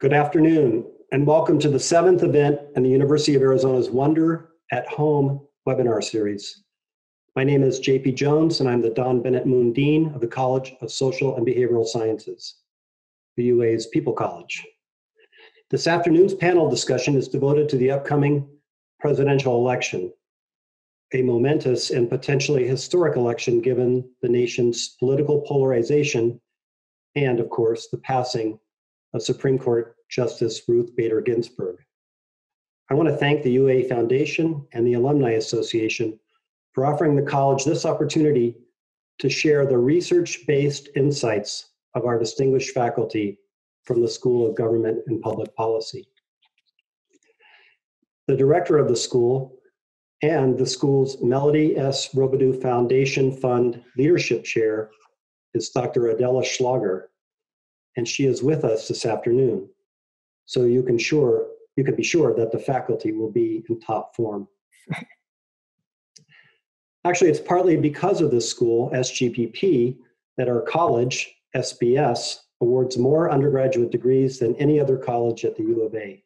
Good afternoon, and welcome to the 7th event in the University of Arizona's Wonder at Home webinar series. My name is JP Jones, and I'm the Don Bennett Moon Dean of the College of Social and Behavioral Sciences, the UA's People College. This afternoon's panel discussion is devoted to the upcoming presidential election, a momentous and potentially historic election given the nation's political polarization and, of course, the passing of Supreme Court Justice Ruth Bader Ginsburg. I want to thank the UA Foundation and the Alumni Association for offering the college this opportunity to share the research-based insights of our distinguished faculty from the School of Government and Public Policy. The director of the school and the school's Melody S. Robidoux Foundation Fund Leadership Chair is Dr. Adela Schlager, and she is with us this afternoon. So you can be sure that the faculty will be in top form. Actually, it's partly because of this school, SGPP, that our college, SBS, awards more undergraduate degrees than any other college at the U of A.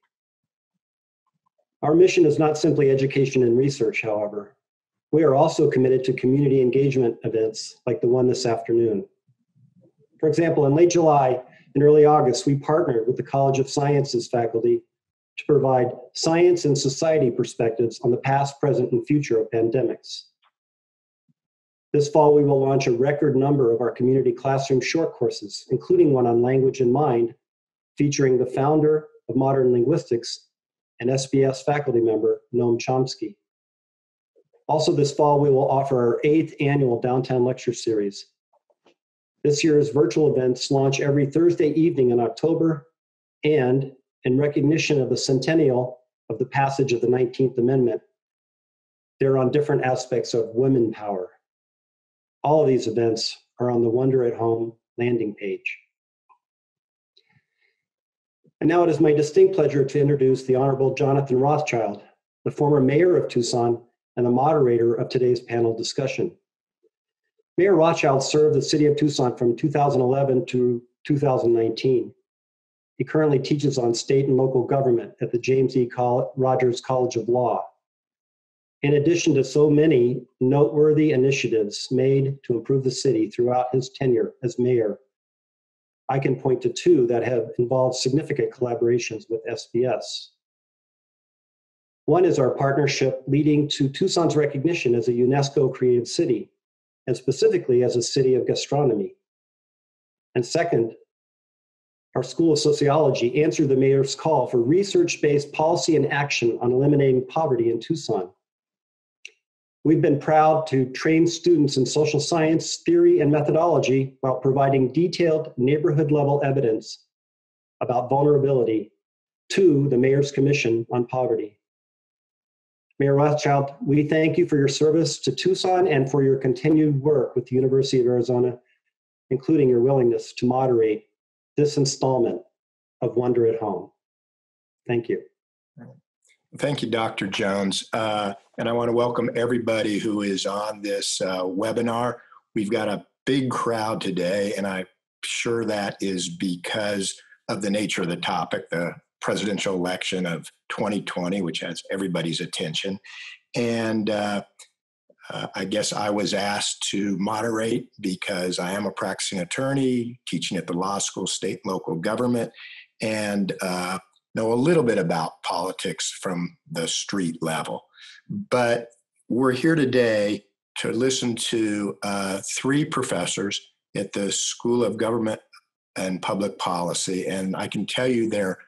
Our mission is not simply education and research, however. We are also committed to community engagement events like the one this afternoon. For example, in late July and early August, we partnered with the College of Sciences faculty to provide science and society perspectives on the past, present, and future of pandemics. This fall, we will launch a record number of our community classroom short courses, including one on language and mind, featuring the founder of modern linguistics and SBS faculty member, Noam Chomsky. Also this fall, we will offer our 8th annual Downtown Lecture Series. This year's virtual events launch every Thursday evening in October, and in recognition of the centennial of the passage of the 19th Amendment, they're on different aspects of women power. All of these events are on the Wonder at Home landing page. And now it is my distinct pleasure to introduce the Honorable Jonathan Rothschild, the former mayor of Tucson and the moderator of today's panel discussion. Mayor Rothschild served the city of Tucson from 2011 to 2019. He currently teaches on state and local government at the James E. Rogers College of Law. In addition to so many noteworthy initiatives made to improve the city throughout his tenure as mayor, I can point to 2 that have involved significant collaborations with SBS. One is our partnership leading to Tucson's recognition as a UNESCO Creative City, and specifically as a city of gastronomy. And second, our School of Sociology answered the mayor's call for research-based policy and action on eliminating poverty in Tucson. We've been proud to train students in social science, theory, and methodology while providing detailed neighborhood-level evidence about vulnerability to the Mayor's Commission on Poverty. Mayor Rothschild, we thank you for your service to Tucson and for your continued work with the University of Arizona, including your willingness to moderate this installment of Wonder at Home. Thank you. Thank you, Dr. Jones. And I want to welcome everybody who is on this webinar. We've got a big crowd today, and I'm sure that is because of the nature of the topic, the presidential election of 2020, which has everybody's attention. And I guess I was asked to moderate because I am a practicing attorney, teaching at the law school, state and local government, and know a little bit about politics from the street level. But we're here today to listen to 3 professors at the School of Government and Public Policy, and I can tell you they're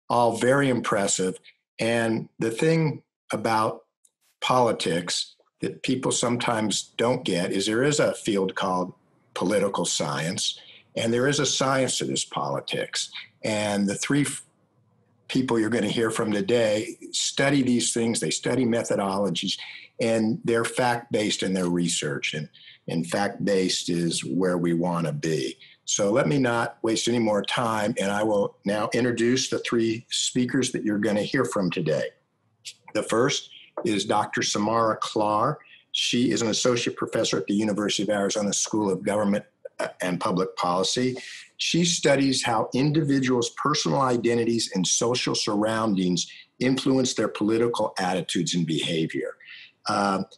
all very impressive. And the thing about politics that people sometimes don't get is there is a field called political science, and there is a science to this politics. And the 3 people you're going to hear from today study these things, they study methodologies, and they're fact-based in their research. And fact-based is where we want to be. So let me not waste any more time, and I will now introduce the 3 speakers that you're going to hear from today. The first is Dr. Samara Klar. She is an associate professor at the University of Arizona School of Government and public policy. She studies how individuals' personal identities and social surroundings influence their political attitudes and behavior.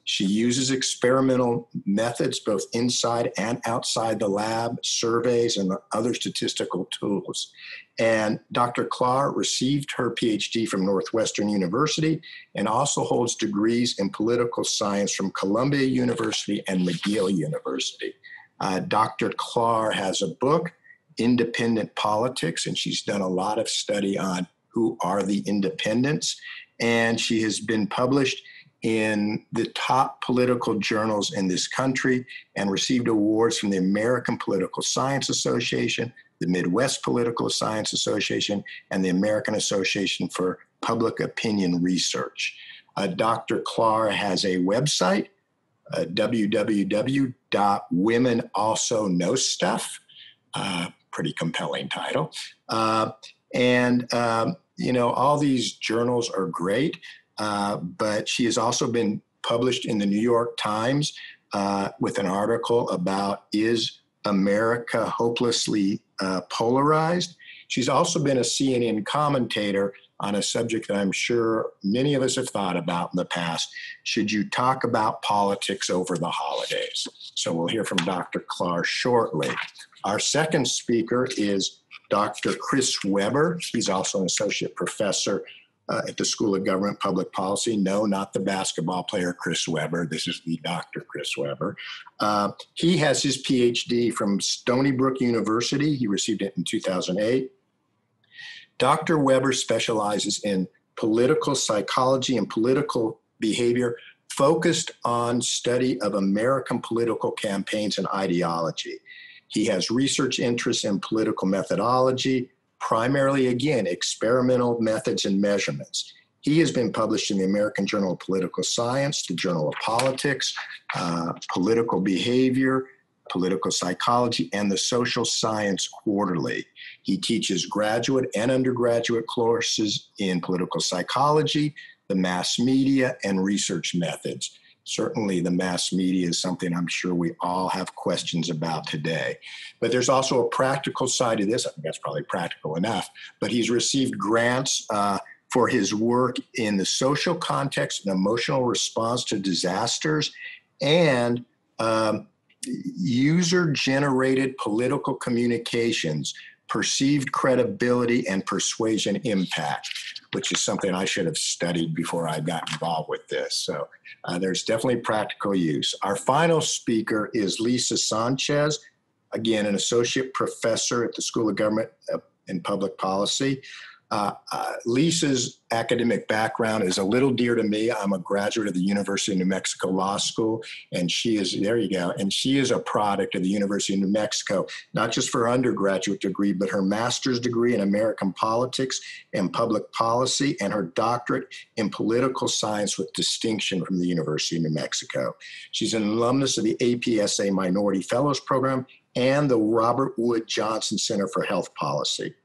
She uses experimental methods both inside and outside the lab, surveys, and other statistical tools. And Dr. Klar received her PhD from Northwestern University and also holds degrees in political science from Columbia University and McGill University. Dr. Klar has a book, Independent Politics, and she's done a lot of study on who are the independents. And she has been published in the top political journals in this country and received awards from the American Political Science Association, the Midwest Political Science Association, and the American Association for Public Opinion Research. Dr. Klar has a website, www.womenalsoknowstuff, pretty compelling title. All these journals are great. But she has also been published in the New York Times with an article about Is America Hopelessly Polarized? She's also been a CNN commentator on a subject that I'm sure many of us have thought about in the past. Should you talk about politics over the holidays? So we'll hear from Dr. Klar shortly. Our second speaker is Dr. Chris Weber. He's also an associate professor at the School of Government Public Policy. No, not the basketball player Chris Weber. This is the Dr. Chris Weber. He has his PhD from Stony Brook University. He received it in 2008. Dr. Weber specializes in political psychology and political behavior focused on study of American political campaigns and ideology. He has research interests in political methodology, primarily, again, experimental methods and measurements. He has been published in the American Journal of Political Science, the Journal of Politics, Political Behavior, Political Psychology, and the Social Science Quarterly. He teaches graduate and undergraduate courses in political psychology, the mass media, and research methods. Certainly the mass media is something I'm sure we all have questions about today. But there's also a practical side to this. I think that's probably practical enough. But he's received grants for his work in the social context and emotional response to disasters and user-generated political communications, perceived credibility, and persuasion impact, which is something I should have studied before I got involved with this. So there's definitely practical use. Our final speaker is Lisa Sanchez, again, an associate professor at the School of Government and Public Policy. Lisa's academic background is a little dear to me. I'm a graduate of the University of New Mexico Law School, and she is, there you go, and she is a product of the University of New Mexico, not just for her undergraduate degree, but her master's degree in American politics and public policy, and her doctorate in political science with distinction from the University of New Mexico. She's an alumnus of the APSA Minority Fellows Program and the Robert Wood Johnson Center for Health Policy.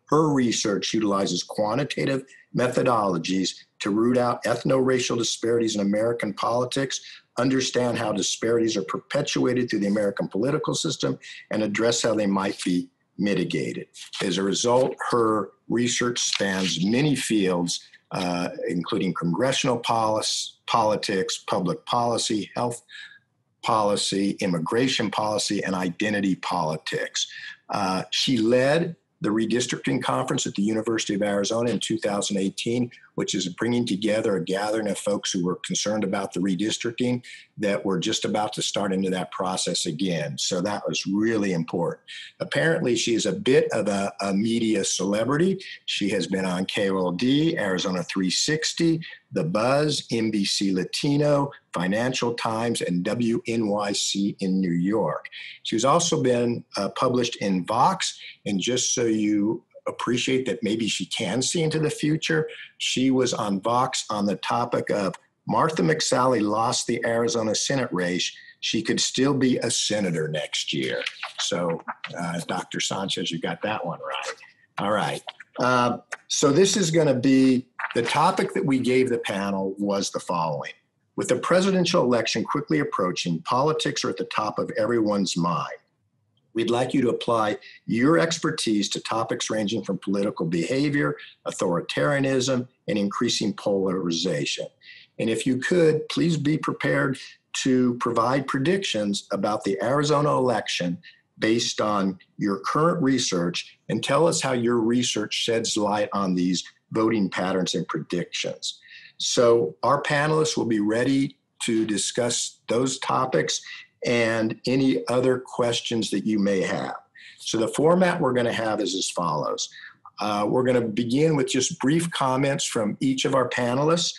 Her research utilizes quantitative methodologies to root out ethno-racial disparities in American politics, understand how disparities are perpetuated through the American political system, and address how they might be mitigated. As a result, her research spans many fields, including congressional politics, public policy, health policy, immigration policy, and identity politics. She led the redistricting conference at the University of Arizona in 2018, which is bringing together a gathering of folks who were concerned about the redistricting that were just about to start into that process again. So that was really important. Apparently, she is a bit of a media celebrity. She has been on KOLD, Arizona 360, The Buzz, NBC Latino, Financial Times, and WNYC in New York. She's also been published in Vox, and just so you appreciate that maybe she can see into the future, she was on Vox on the topic of Martha McSally lost the Arizona Senate race. She could still be a senator next year. So Dr. Sanchez, you got that one right. All right. So this is going to be, the topic that we gave the panel was the following. With the presidential election quickly approaching, politics are at the top of everyone's mind. We'd like you to apply your expertise to topics ranging from political behavior, authoritarianism, and increasing polarization. And if you could, please be prepared to provide predictions about the Arizona election based on your current research, and tell us how your research sheds light on these voting patterns and predictions. So our panelists will be ready to discuss those topics and any other questions that you may have. So the format we're going to have is as follows. We're going to begin with just brief comments from each of our panelists,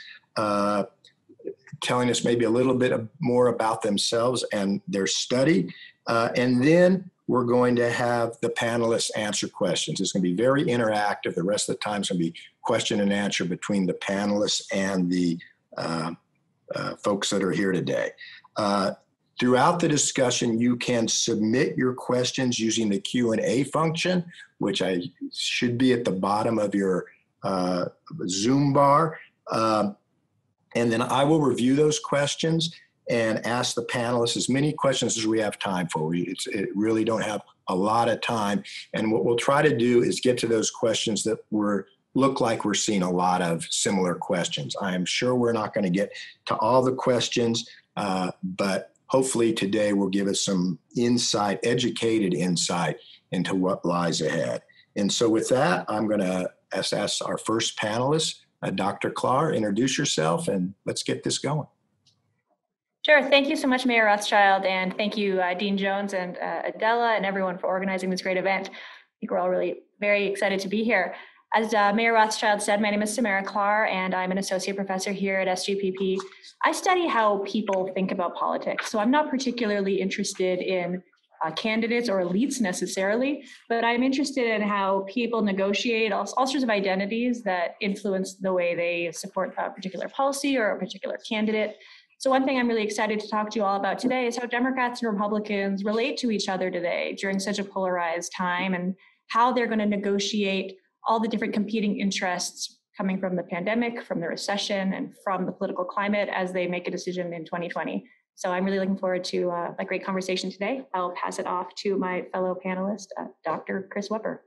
telling us maybe a little bit more about themselves and their study. And then we're going to have the panelists answer questions. It's going to be very interactive. The rest of the time is going to be question and answer between the panelists and the folks that are here today. Throughout the discussion, you can submit your questions using the Q&A function, which should be at the bottom of your Zoom bar. And then I will review those questions and ask the panelists as many questions as we have time for. We really don't have a lot of time. And what we'll try to do is get to those questions that look like we're seeing a lot of similar questions. I am sure we're not going to get to all the questions, but hopefully today will give us some insight, educated insight into what lies ahead. And so with that, I'm going to ask our first panelist, Dr. Klar, introduce yourself and let's get this going. Sure. Thank you so much, Mayor Rothschild, and thank you, Dean Jones and Adela and everyone for organizing this great event. I think we're all really very excited to be here. As Mayor Rothschild said, my name is Samara Klar, and I'm an associate professor here at SGPP. I study how people think about politics, so I'm not particularly interested in candidates or elites necessarily, but I'm interested in how people negotiate all sorts of identities that influence the way they support a particular policy or a particular candidate. So one thing I'm really excited to talk to you all about today is how Democrats and Republicans relate to each other today during such a polarized time, and how they're going to negotiate all the different competing interests coming from the pandemic, from the recession, and from the political climate as they make a decision in 2020. So I'm really looking forward to a great conversation today. I'll pass it off to my fellow panelist, Dr. Chris Weber.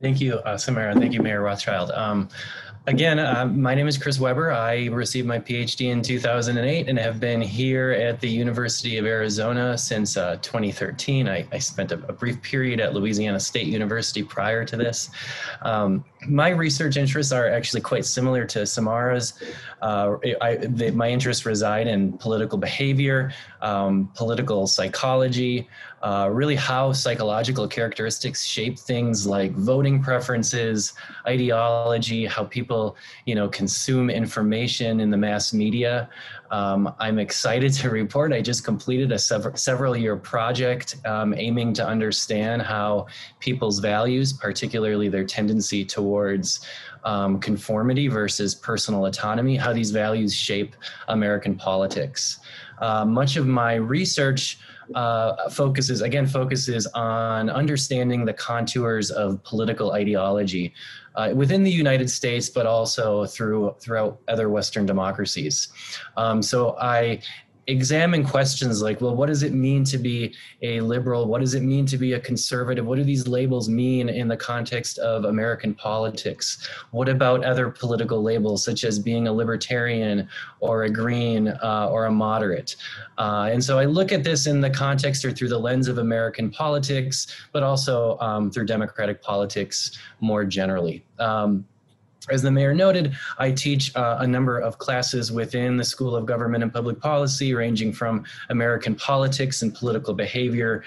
Thank you, Samara. Thank you, Mayor Rothschild. Again, my name is Chris Weber. I received my PhD in 2008 and have been here at the University of Arizona since 2013. I spent a brief period at Louisiana State University prior to this. My research interests are actually quite similar to Samara's. My interests reside in political behavior, political psychology, really how psychological characteristics shape things like voting preferences, ideology, how people, consume information in the mass media. I'm excited to report I just completed a several-year project aiming to understand how people's values, particularly their tendency towards conformity versus personal autonomy, how these values shape American politics. Much of my research focuses on understanding the contours of political ideology within the United States, but also throughout other Western democracies. So I examine questions like, well, what does it mean to be a liberal? What does it mean to be a conservative? What do these labels mean in the context of American politics? What about other political labels, such as being a libertarian or a green or a moderate? And so I look at this in the context or through the lens of American politics, but also through democratic politics more generally. As the mayor noted, I teach a number of classes within the School of Government and Public Policy, ranging from American politics and political behavior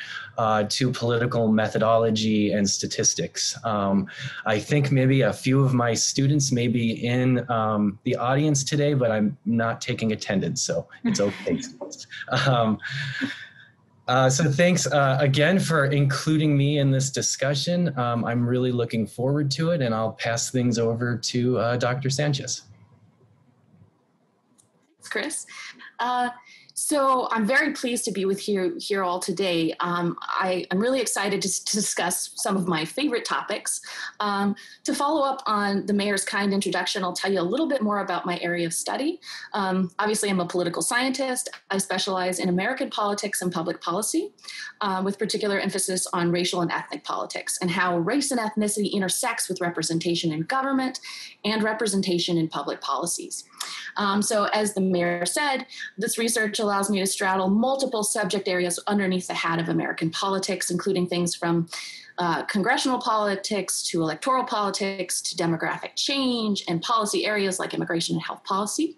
to political methodology and statistics. I think maybe a few of my students may be in the audience today, but I'm not taking attendance, so it's okay. So thanks again for including me in this discussion. I'm really looking forward to it, and I'll pass things over to Dr. Sanchez. Thanks, Chris. So I'm very pleased to be with you here all today. I'm really excited to discuss some of my favorite topics. To follow up on the mayor's kind introduction, I'll tell you a little bit more about my area of study. Obviously, I'm a political scientist. I specialize in American politics and public policy, with particular emphasis on racial and ethnic politics and how race and ethnicity intersects with representation in government and representation in public policies. So as the mayor said, this research allows me to straddle multiple subject areas underneath the hat of American politics, including things from congressional politics to electoral politics to demographic change and policy areas like immigration and health policy.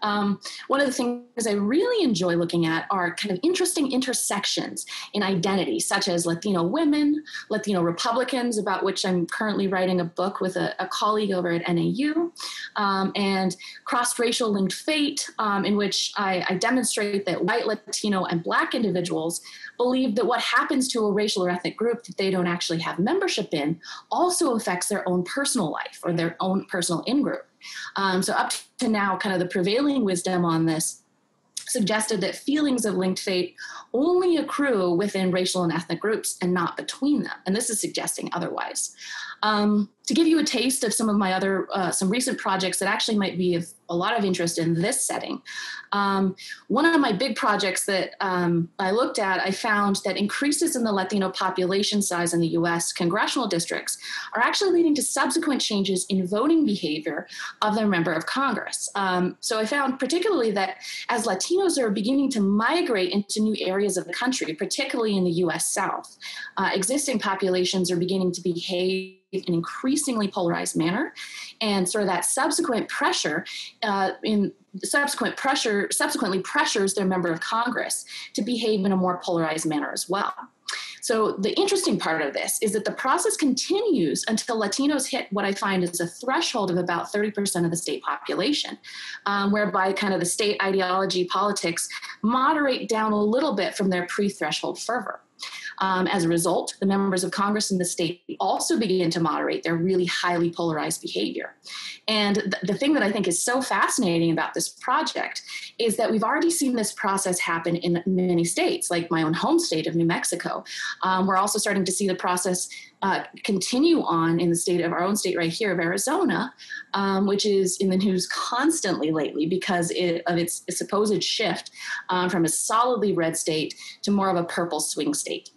One of the things I really enjoy looking at are kind of interesting intersections in identity, such as Latino women, Latino Republicans, about which I'm currently writing a book with a colleague over at NAU, and cross-racial linked fate, in which I demonstrate that white, Latino, and Black individuals believe that what happens to a racial or ethnic group that they don't actually have membership in also affects their own personal life or their own personal in-group. So up to now, kind of the prevailing wisdom on this suggested that feelings of linked fate only accrue within racial and ethnic groups and not between them. And this is suggesting otherwise. To give you a taste of some of my other, some recent projects that actually might be of a lot of interest in this setting. One of my big projects that I looked at, I found that increases in the Latino population size in the US congressional districts are actually leading to subsequent changes in voting behavior of their member of Congress. So I found particularly that as Latinos are beginning to migrate into new areas of the country, particularly in the US South, existing populations are beginning to behave in an increasingly polarized manner, and sort of that subsequently pressures their member of Congress to behave in a more polarized manner as well. So the interesting part of this is that the process continues until Latinos hit what I find is a threshold of about 30% of the state population, whereby kind of the state ideology politics moderate down a little bit from their pre-threshold fervor. As a result, the members of Congress in the state also begin to moderate their really highly polarized behavior. And the thing that I think is so fascinating about this project is that we've already seen this process happen in many states, like my own home state of New Mexico. We're also starting to see the process continue on in the state of our own state right here of Arizona, which is in the news constantly lately because of its supposed shift from a solidly red state to more of a purple swing state.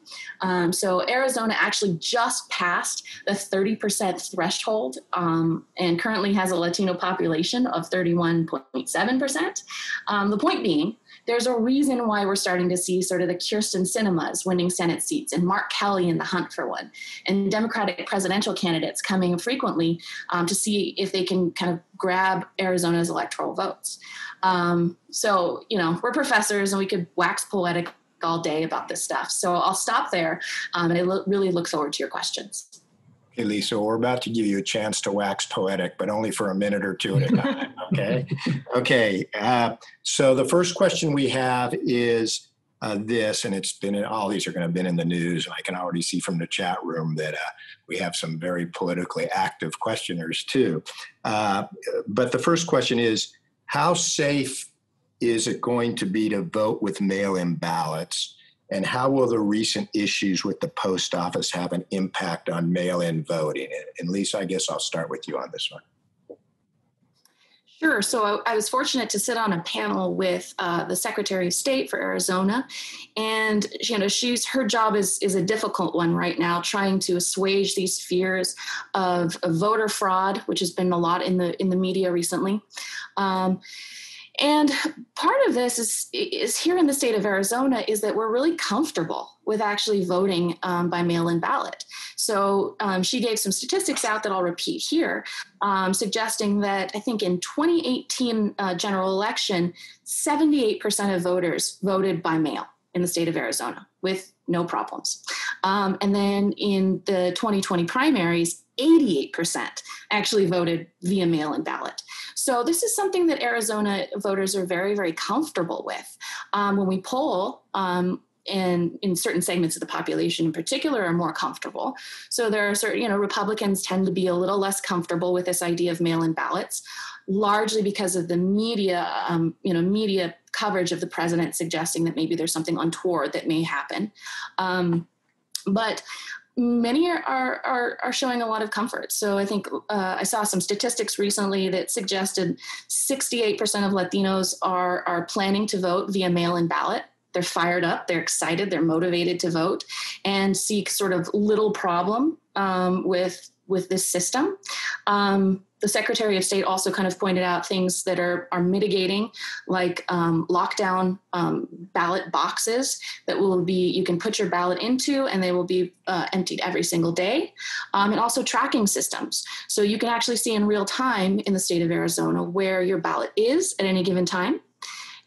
So Arizona actually just passed the 30% threshold and currently has a Latino population of 31.7%. The point being, there's a reason why we're starting to see sort of the Kyrsten Sinemas winning Senate seats and Mark Kelly in the hunt for one, and Democratic presidential candidates coming frequently to see if they can kind of grab Arizona's electoral votes. So, you know, we're professors and we could wax poetic all day about this stuff. So I'll stop there and I really look forward to your questions. Okay, Lisa, we're about to give you a chance to wax poetic, but only for a minute or two at a time, okay? Okay, so the first question we have is this, and it's been, all these are going to have been in the news, and I can already see from the chat room that we have some very politically active questioners too. But the first question is, how safe is it going to be to vote with mail-in ballots? And how will the recent issues with the post office have an impact on mail-in voting? And Lisa, I guess I'll start with you on this one. Sure. So I was fortunate to sit on a panel with the Secretary of State for Arizona, and you know, her job is a difficult one right now, trying to assuage these fears of voter fraud, which has been a lot in the media recently. And part of this is here in the state of Arizona is that we're really comfortable with actually voting by mail-in ballot. So she gave some statistics out that I'll repeat here, suggesting that I think in 2018 general election, 78% of voters voted by mail in the state of Arizona with no problems. And then in the 2020 primaries, 88% actually voted via mail-in ballot. So this is something that Arizona voters are very, very comfortable with. When we poll in certain segments of the population in particular are more comfortable. So there are certain, Republicans tend to be a little less comfortable with this idea of mail-in ballots, largely because of the media, media coverage of the president suggesting that maybe there's something untoward that may happen. But many are showing a lot of comfort. So I think I saw some statistics recently that suggested 68% of Latinos are planning to vote via mail-in ballot. They're fired up, they're excited, they're motivated to vote, and seek sort of little problem with this system. The Secretary of State also kind of pointed out things that are mitigating, like lockdown ballot boxes that you can put your ballot into, and they will be emptied every single day. And also tracking systems. So you can actually see in real time in the state of Arizona where your ballot is at any given time.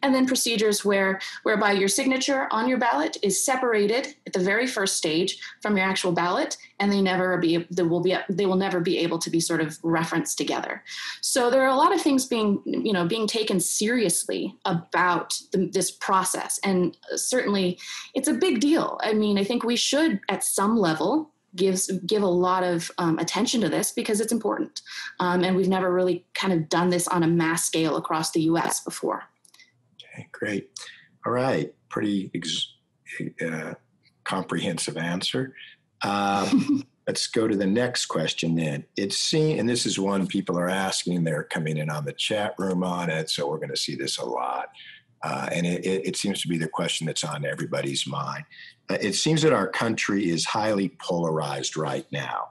And then procedures whereby your signature on your ballot is separated at the very first stage from your actual ballot, and they will never be able to be sort of referenced together. So there are a lot of things being taken seriously about this process, and certainly it's a big deal. I mean, I think we should, at some level, give a lot of attention to this because it's important, and we've never really kind of done this on a mass scale across the U.S. before. Okay, great. All right. Pretty comprehensive answer. Let's go to the next question then. And this is one people are asking, they're coming in on the chat room on it, so we're going to see this a lot. And it seems to be the question that's on everybody's mind. It seems that our country is highly polarized right now.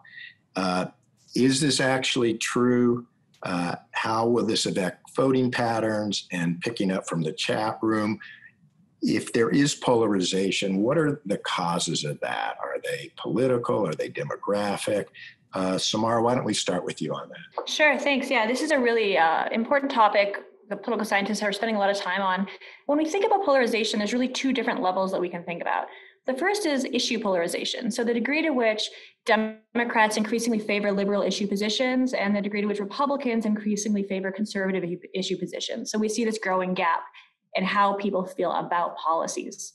Is this actually true? How will this affect voting patterns? And picking up from the chat room, if there is polarization, what are the causes of that? Are they political? Are they demographic? Samara, why don't we start with you on that? Sure, thanks. Yeah, this is a really important topic the political scientists are spending a lot of time on. When we think about polarization, there's really two different levels that we can think about. The first is issue polarization. So the degree to which Democrats increasingly favor liberal issue positions and the degree to which Republicans increasingly favor conservative issue positions. So we see this growing gap in how people feel about policies.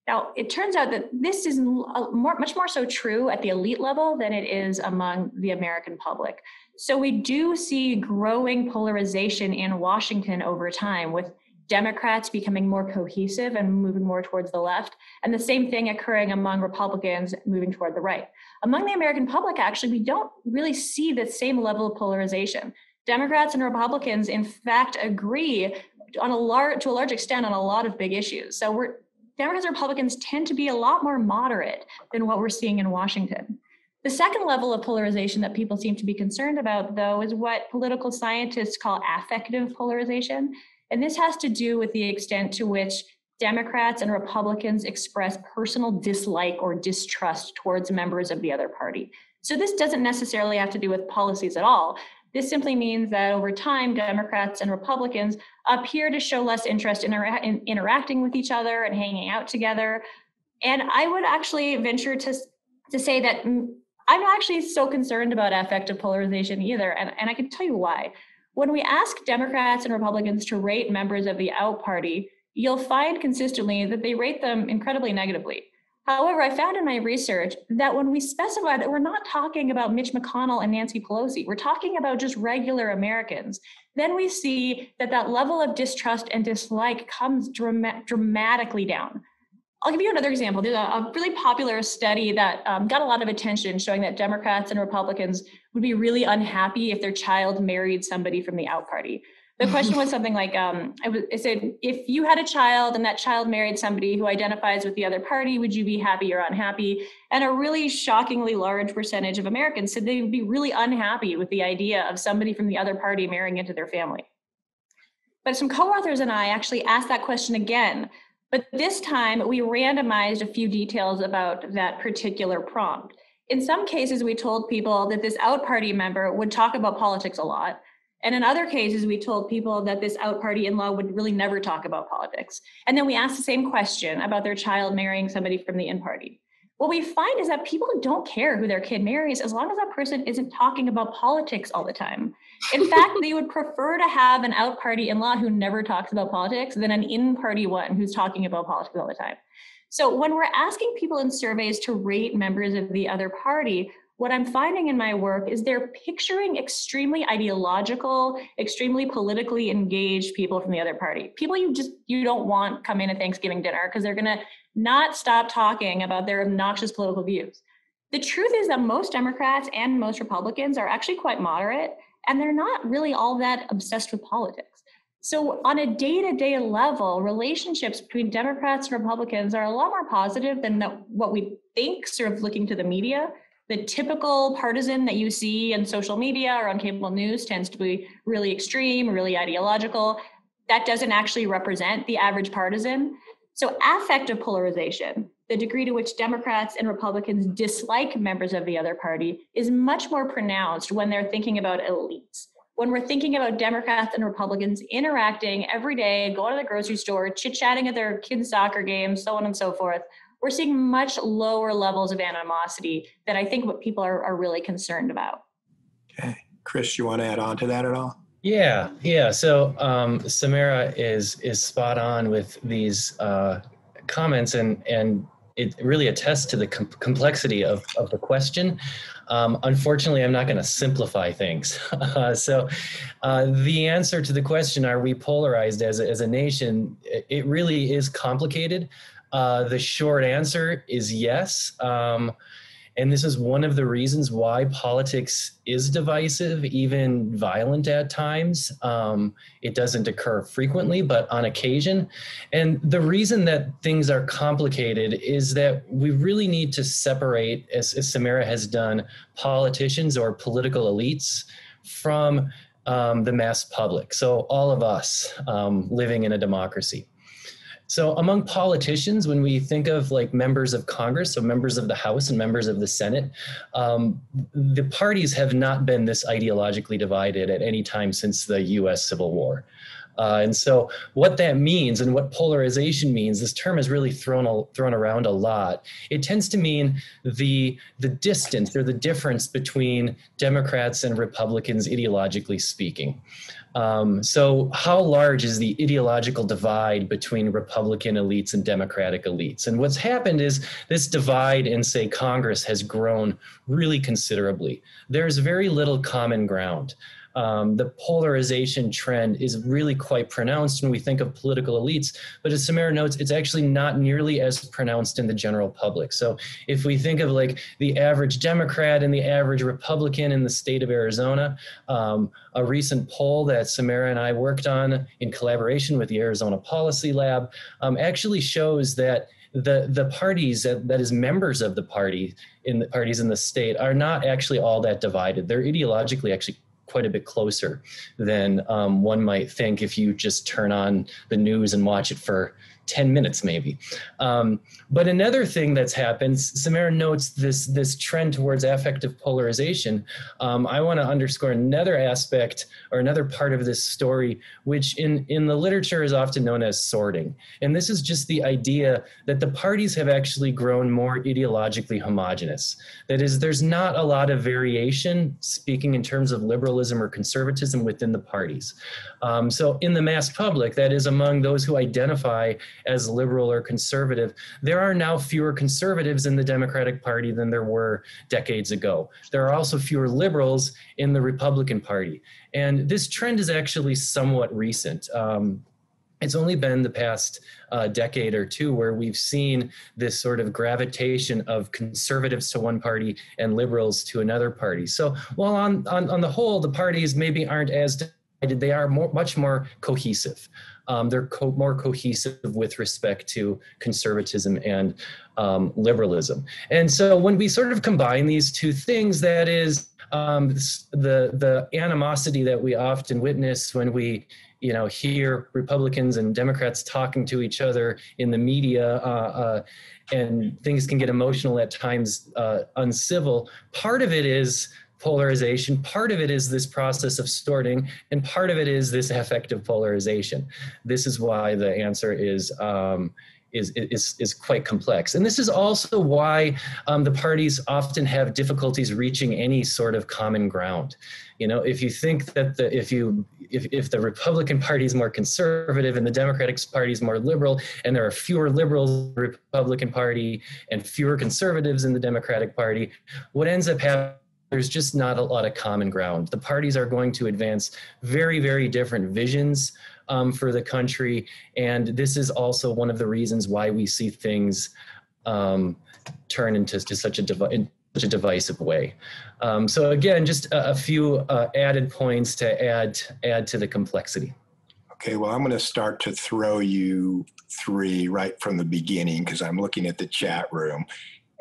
Now, it turns out that this is much more so true at the elite level than it is among the American public. So we do see growing polarization in Washington over time, with Democrats becoming more cohesive and moving more towards the left, and the same thing occurring among Republicans moving toward the right. Among the American public, actually, we don't really see the same level of polarization. Democrats and Republicans, in fact, agree to a large extent on a lot of big issues. So Democrats and Republicans tend to be a lot more moderate than what we're seeing in Washington. The second level of polarization that people seem to be concerned about, though, is what political scientists call affective polarization. And this has to do with the extent to which Democrats and Republicans express personal dislike or distrust towards members of the other party. So this doesn't necessarily have to do with policies at all. This simply means that over time, Democrats and Republicans appear to show less interest in interacting with each other and hanging out together. And I would actually venture to say that I'm not actually so concerned about affective polarization either, and I can tell you why. When we ask Democrats and Republicans to rate members of the out party, you'll find consistently that they rate them incredibly negatively. However, I found in my research that when we specify that we're not talking about Mitch McConnell and Nancy Pelosi, we're talking about just regular Americans, then we see that level of distrust and dislike comes dramatically down. I'll give you another example. There's a really popular study that got a lot of attention showing that Democrats and Republicans would be really unhappy if their child married somebody from the out party. The question was something like, it said, if you had a child and that child married somebody who identifies with the other party, would you be happy or unhappy? And a really shockingly large percentage of Americans said they would be really unhappy with the idea of somebody from the other party marrying into their family. But some co-authors and I actually asked that question again. But this time we randomized a few details about that particular prompt. In some cases, we told people that this out party member would talk about politics a lot. And in other cases, we told people that this out party in-law would really never talk about politics. And then we asked the same question about their child marrying somebody from the in party. What we find is that people don't care who their kid marries as long as that person isn't talking about politics all the time. In fact, they would prefer to have an out-party in-law who never talks about politics than an in-party one who's talking about politics all the time. So when we're asking people in surveys to rate members of the other party, what I'm finding in my work is they're picturing extremely ideological, extremely politically engaged people from the other party. People you don't want come in at Thanksgiving dinner because they're gonna not stop talking about their obnoxious political views. The truth is that most Democrats and most Republicans are actually quite moderate, and they're not really all that obsessed with politics. So on a day-to-day level, relationships between Democrats and Republicans are a lot more positive than what we think, sort of looking to the media. The typical partisan that you see in social media or on cable news tends to be really extreme, really ideological. That doesn't actually represent the average partisan. So affective polarization, the degree to which Democrats and Republicans dislike members of the other party, is much more pronounced when they're thinking about elites. When we're thinking about Democrats and Republicans interacting every day, going to the grocery store, chit-chatting at their kids' soccer games, so on and so forth, we're seeing much lower levels of animosity than I think what people are really concerned about. Okay. Chris, you want to add on to that at all? Yeah. So Samara is spot on with these comments, and it really attests to the complexity of the question. Unfortunately, I'm not going to simplify things. So the answer to the question, are we polarized as a nation? It really is complicated. The short answer is yes. And this is one of the reasons why politics is divisive, even violent at times. It doesn't occur frequently, but on occasion. And the reason that things are complicated is that we really need to separate, as Samara has done, politicians or political elites from the mass public. So all of us living in a democracy. So among politicians, when we think of like members of Congress, so members of the House and members of the Senate, the parties have not been this ideologically divided at any time since the US Civil War. And so what that means and what polarization means, this term is really thrown around a lot. It tends to mean the distance or the difference between Democrats and Republicans ideologically speaking. So how large is the ideological divide between Republican elites and Democratic elites? And what's happened is this divide in, say, Congress has grown really considerably. There's very little common ground. The polarization trend is really quite pronounced when we think of political elites, but as Samara notes, it's actually not nearly as pronounced in the general public. So if we think of like the average Democrat and the average Republican in the state of Arizona, a recent poll that Samara and I worked on in collaboration with the Arizona Policy Lab actually shows that the parties that is members of the parties in the state are not actually all that divided. They're ideologically actually quite a bit closer than one might think if you just turn on the news and watch it for 10 minutes maybe. But another thing that's happened, Samara notes this trend towards affective polarization. I want to underscore another aspect or another part of this story, which in the literature is often known as sorting. And this is just the idea that the parties have actually grown more ideologically homogenous. That is, there's not a lot of variation, speaking in terms of liberalism or conservatism within the parties. So in the mass public, that is among those who identify as liberal or conservative, there are now fewer conservatives in the Democratic Party than there were decades ago. There are also fewer liberals in the Republican Party. And this trend is actually somewhat recent. It's only been the past decade or two where we've seen this sort of gravitation of conservatives to one party and liberals to another party. So while on the whole, the parties maybe aren't as divided, they are much more cohesive. They're more cohesive with respect to conservatism and liberalism. And so when we sort of combine these two things, that is the animosity that we often witness when we hear Republicans and Democrats talking to each other in the media, and things can get emotional at times, uncivil. Part of it is polarization, part of it is this process of sorting, and part of it is this affective polarization. This is why the answer is is quite complex. And this is also why the parties often have difficulties reaching any sort of common ground. If you think that if the Republican Party is more conservative and the Democratic Party is more liberal, and there are fewer liberals in the Republican Party and fewer conservatives in the Democratic Party, what ends up happening, there's just not a lot of common ground. The parties are going to advance very, very different visions for the country. And this is also one of the reasons why we see things turn into such a divisive way. So again, just a few added points to add to the complexity. Okay, well, I'm going to start to throw you three right from the beginning because I'm looking at the chat room.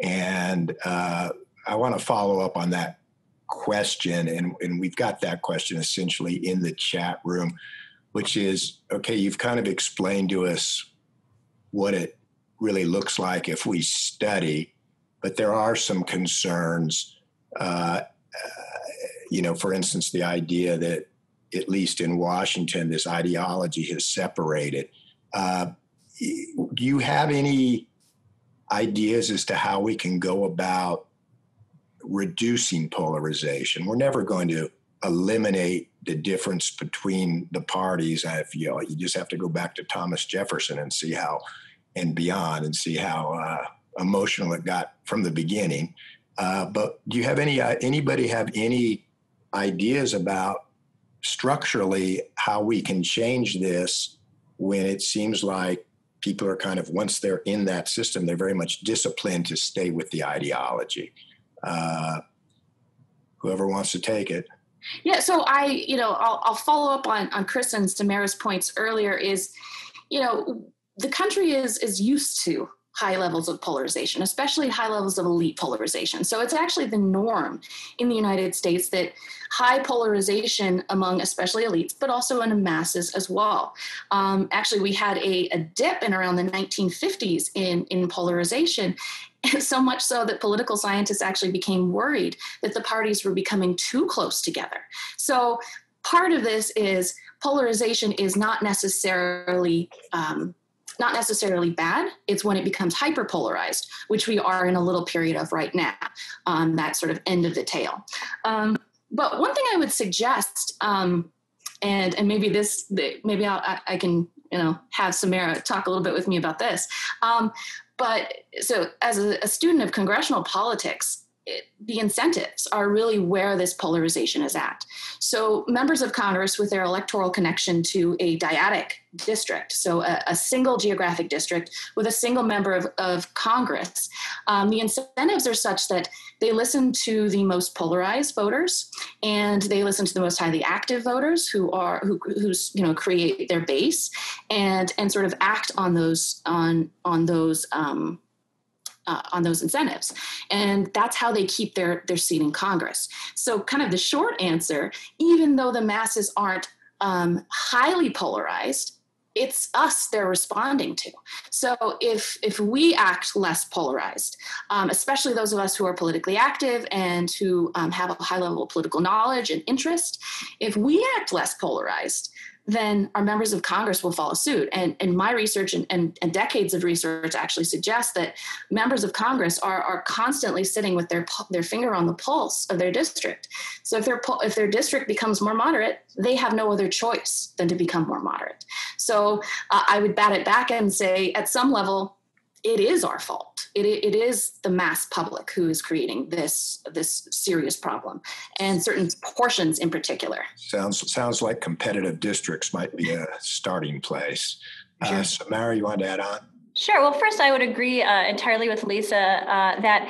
And I want to follow up on that question. And we've got that question essentially in the chat room, which is, okay, you've kind of explained to us what it really looks like if we study, but there are some concerns, for instance, the idea that at least in Washington, this ideology has separated. Do you have any ideas as to how we can go about reducing polarization? We're never going to eliminate the difference between the parties. You just have to go back to Thomas Jefferson and see how emotional it got from the beginning. But do you have anybody have any ideas about structurally how we can change this when it seems like people are kind of, once they're in that system, they're very much disciplined to stay with the ideology? Whoever wants to take it. Yeah, so I'll follow up on Chris and Samara's points earlier is, the country is used to high levels of polarization, especially high levels of elite polarization. So it's actually the norm in the United States that high polarization among especially elites, but also in the masses as well. Actually, we had a dip in around the 1950s in polarization, so much so that political scientists actually became worried that the parties were becoming too close together. So part of this is polarization is not necessarily bad. It's when it becomes hyperpolarized, which we are in a little period of right now, that sort of end of the tail. But one thing I would suggest, and maybe I can have Samara talk a little bit with me about this. But so as a student of congressional politics, the incentives are really where this polarization is at. So members of Congress with their electoral connection to a dyadic district, so a single geographic district with a single member of Congress, the incentives are such that they listen to the most polarized voters and they listen to the most highly active voters who create their base and sort of act on those incentives. And that's how they keep their seat in Congress. So kind of the short answer, even though the masses aren't highly polarized, it's us they're responding to. So if we act less polarized, especially those of us who are politically active and who have a high level of political knowledge and interest, if we act less polarized, then our members of Congress will follow suit. And my research and decades of research actually suggest that members of Congress are constantly sitting with their finger on the pulse of their district. So if their district becomes more moderate, they have no other choice than to become more moderate. So I would bat it back and say, at some level, it is our fault. It is the mass public who is creating this serious problem, and certain portions in particular. Sounds like competitive districts might be a starting place. Sure. Samara, you want to add on? Sure. Well, first, I would agree entirely with Lisa that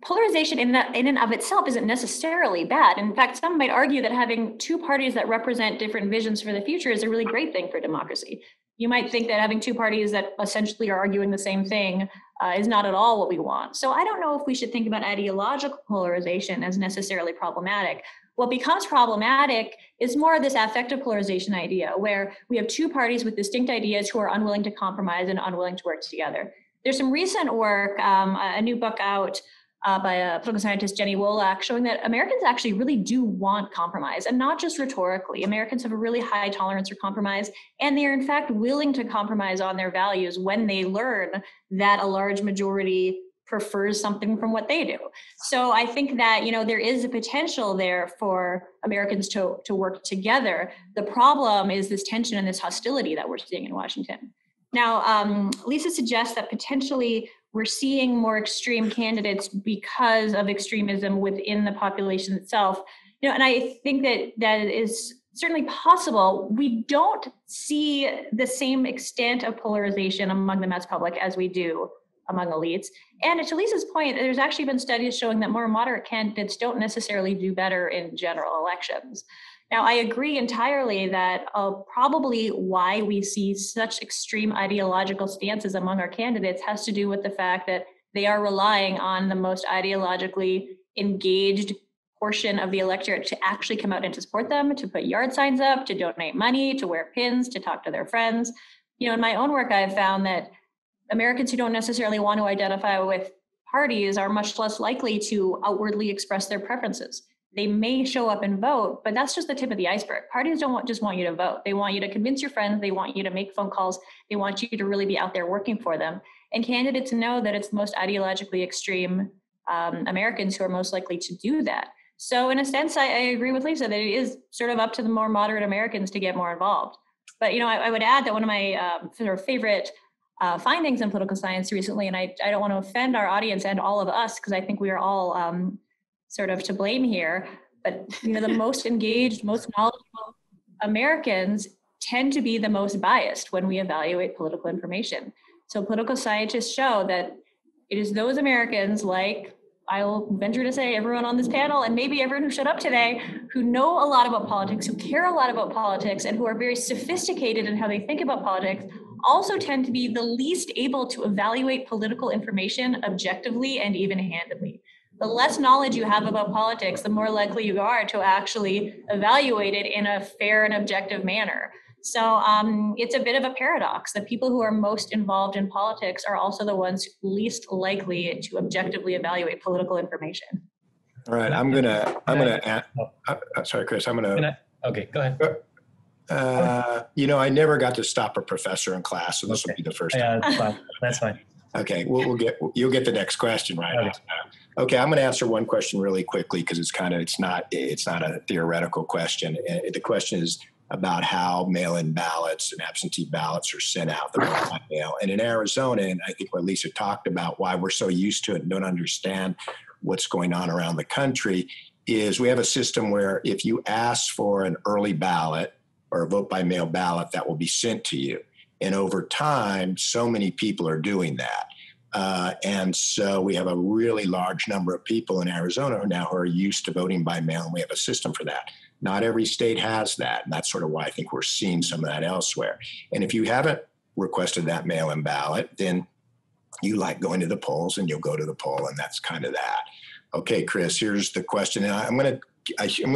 polarization in and of itself isn't necessarily bad. In fact, some might argue that having two parties that represent different visions for the future is a really great thing for democracy. You might think that having two parties that essentially are arguing the same thing is not at all what we want. So I don't know if we should think about ideological polarization as necessarily problematic. What becomes problematic is more of this affective polarization idea, where we have two parties with distinct ideas who are unwilling to compromise and unwilling to work together. There's some recent work, a new book out by political scientist Jenny Wolak, showing that Americans actually really do want compromise, and not just rhetorically. Americans have a really high tolerance for compromise, and they are in fact willing to compromise on their values when they learn that a large majority prefers something from what they do. So I think that, there is a potential there for Americans to work together. The problem is this tension and this hostility that we're seeing in Washington. Now, Lisa suggests that potentially we're seeing more extreme candidates because of extremism within the population itself. And I think that is certainly possible. We don't see the same extent of polarization among the mass public as we do among elites. And to Lisa's point, there's actually been studies showing that more moderate candidates don't necessarily do better in general elections. Now, I agree entirely that probably why we see such extreme ideological stances among our candidates has to do with the fact that they are relying on the most ideologically engaged portion of the electorate to actually come out and to support them, to put yard signs up, to donate money, to wear pins, to talk to their friends. In my own work, I've found that Americans who don't necessarily want to identify with parties are much less likely to outwardly express their preferences. They may show up and vote, but that's just the tip of the iceberg. Parties don't just want you to vote. They want you to convince your friends. They want you to make phone calls. They want you to really be out there working for them. And candidates know that it's the most ideologically extreme Americans who are most likely to do that. So in a sense, I agree with Lisa that it is sort of up to the more moderate Americans to get more involved. But, I would add that one of my sort of favorite findings in political science recently, and I don't want to offend our audience and all of us, because I think we are all sort of to blame here, but the most engaged, most knowledgeable Americans tend to be the most biased when we evaluate political information. So political scientists show that it is those Americans, like I'll venture to say everyone on this panel, and maybe everyone who showed up today, who know a lot about politics, who care a lot about politics, and who are very sophisticated in how they think about politics, also tend to be the least able to evaluate political information objectively and even-handedly. The less knowledge you have about politics, the more likely you are to actually evaluate it in a fair and objective manner. So it's a bit of a paradox. The people who are most involved in politics are also the ones least likely to objectively evaluate political information. All right, sorry, Chris, okay, go ahead. I never got to stop a professor in class, so this will be the first time. Yeah, that's fine. Okay, you'll get the next question right after that. Okay, I'm going to answer one question really quickly because it's not a theoretical question. The question is about how mail-in ballots and absentee ballots are sent out the vote by mail. And in Arizona, and I think what Lisa talked about, why we're so used to it and don't understand what's going on around the country, is we have a system where if you ask for an early ballot or a vote by mail ballot, that will be sent to you. And over time, so many people are doing that. And so we have a really large number of people in Arizona now who are used to voting by mail, and we have a system for that. Not every state has that, and that's sort of why I think we're seeing some of that elsewhere. And if you haven't requested that mail-in ballot, then you like going to the polls, and you'll go to the poll, and that's kind of that. Okay, Chris, here's the question. And I'm going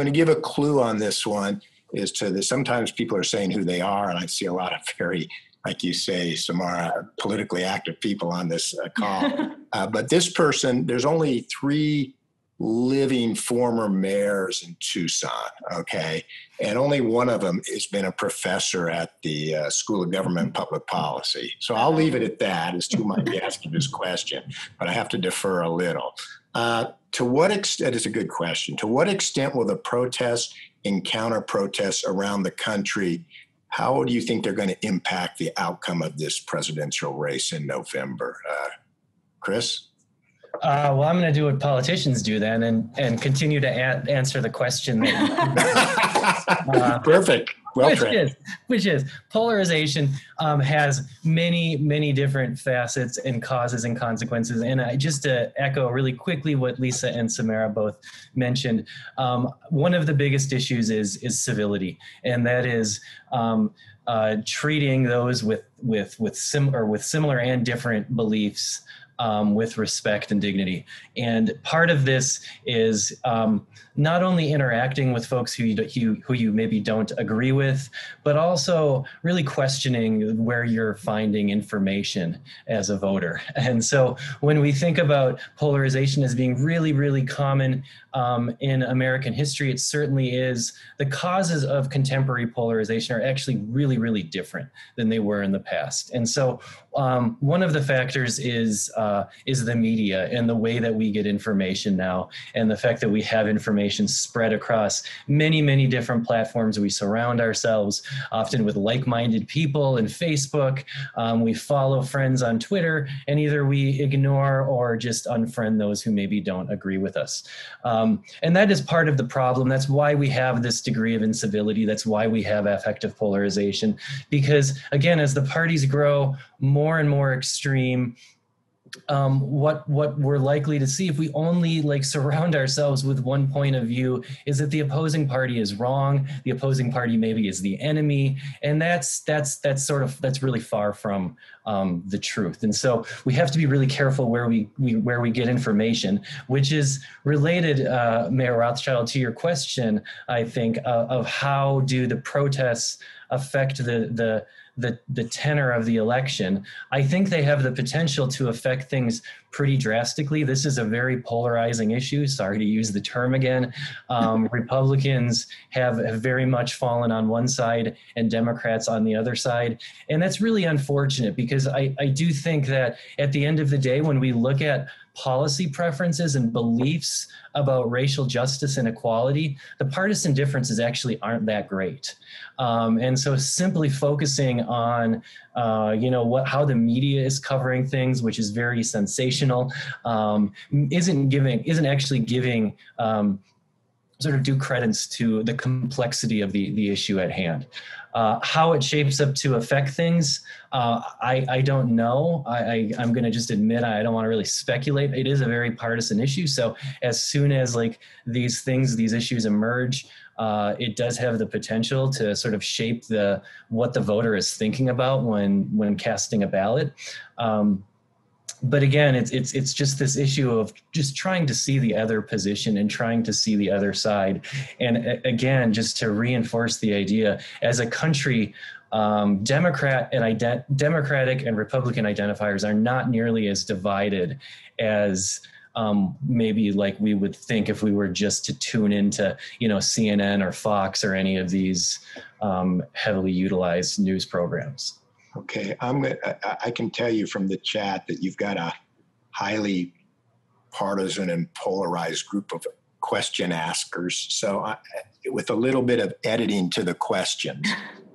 to give a clue on this one. Is to the, sometimes people are saying who they are, and I see a lot of very, like you say, Samara, politically active people on this call. But this person, there's only 3 living former mayors in Tucson, okay? And only one of them has been a professor at the School of Government and Public Policy. So I'll leave it at that as to who might be asking this question, but I have to defer a little. To what extent, it's a good question, to what extent will the protests and counter-protests around the country, how do you think they're going to impact the outcome of this presidential race in November? Chris? Well, I'm going to do what politicians do then and continue to answer the question. Perfect. Well trained. Which is polarization has many, many different facets and causes and consequences. And just to echo really quickly what Lisa and Samara both mentioned, one of the biggest issues is civility, and that is treating those with similar and different beliefs with respect and dignity. And part of this is not only interacting with folks who you maybe don't agree with, but also really questioning where you're finding information as a voter. And so when we think about polarization as being really, really common in American history, it certainly is. The causes of contemporary polarization are actually really, really different than they were in the past. And so one of the factors is the media and the way that we get information now, and the fact that we have information spread across many, many different platforms. We surround ourselves often with like-minded people in Facebook. We follow friends on Twitter, and either we ignore or just unfriend those who maybe don't agree with us. And that is part of the problem. That's why we have this degree of incivility. That's why we have affective polarization. Because again, as the parties grow more and more extreme, what we're likely to see if we only surround ourselves with one point of view is that the opposing party is wrong, the opposing party maybe is the enemy, and that's really far from the truth. And so we have to be really careful where we get information, which is related, Mayor Rothschild, to your question, I think, of how do the protests affect the tenor of the election. I think they have the potential to affect things pretty drastically. This is a very polarizing issue. Sorry to use the term again. Republicans have very much fallen on one side and Democrats on the other side. And that's really unfortunate, because I do think that at the end of the day, when we look at policy preferences and beliefs about racial justice and equality, the partisan differences actually aren't that great. And so simply focusing on, how the media is covering things, which is very sensational, isn't actually giving sort of due credence to the complexity of the issue at hand. How it shapes up to affect things, I don't know. I'm going to just admit I don't want to really speculate. It is a very partisan issue. So as soon as these issues emerge, it does have the potential to sort of shape what the voter is thinking about when casting a ballot. But again, it's just this issue of just trying to see the other position and trying to see the other side. And again, just to reinforce the idea, as a country, Democratic and Republican identifiers are not nearly as divided as maybe we would think if we were just to tune into, CNN or Fox or any of these heavily utilized news programs. Okay, I can tell you from the chat that you've got a highly partisan and polarized group of question askers. So with a little bit of editing to the questions.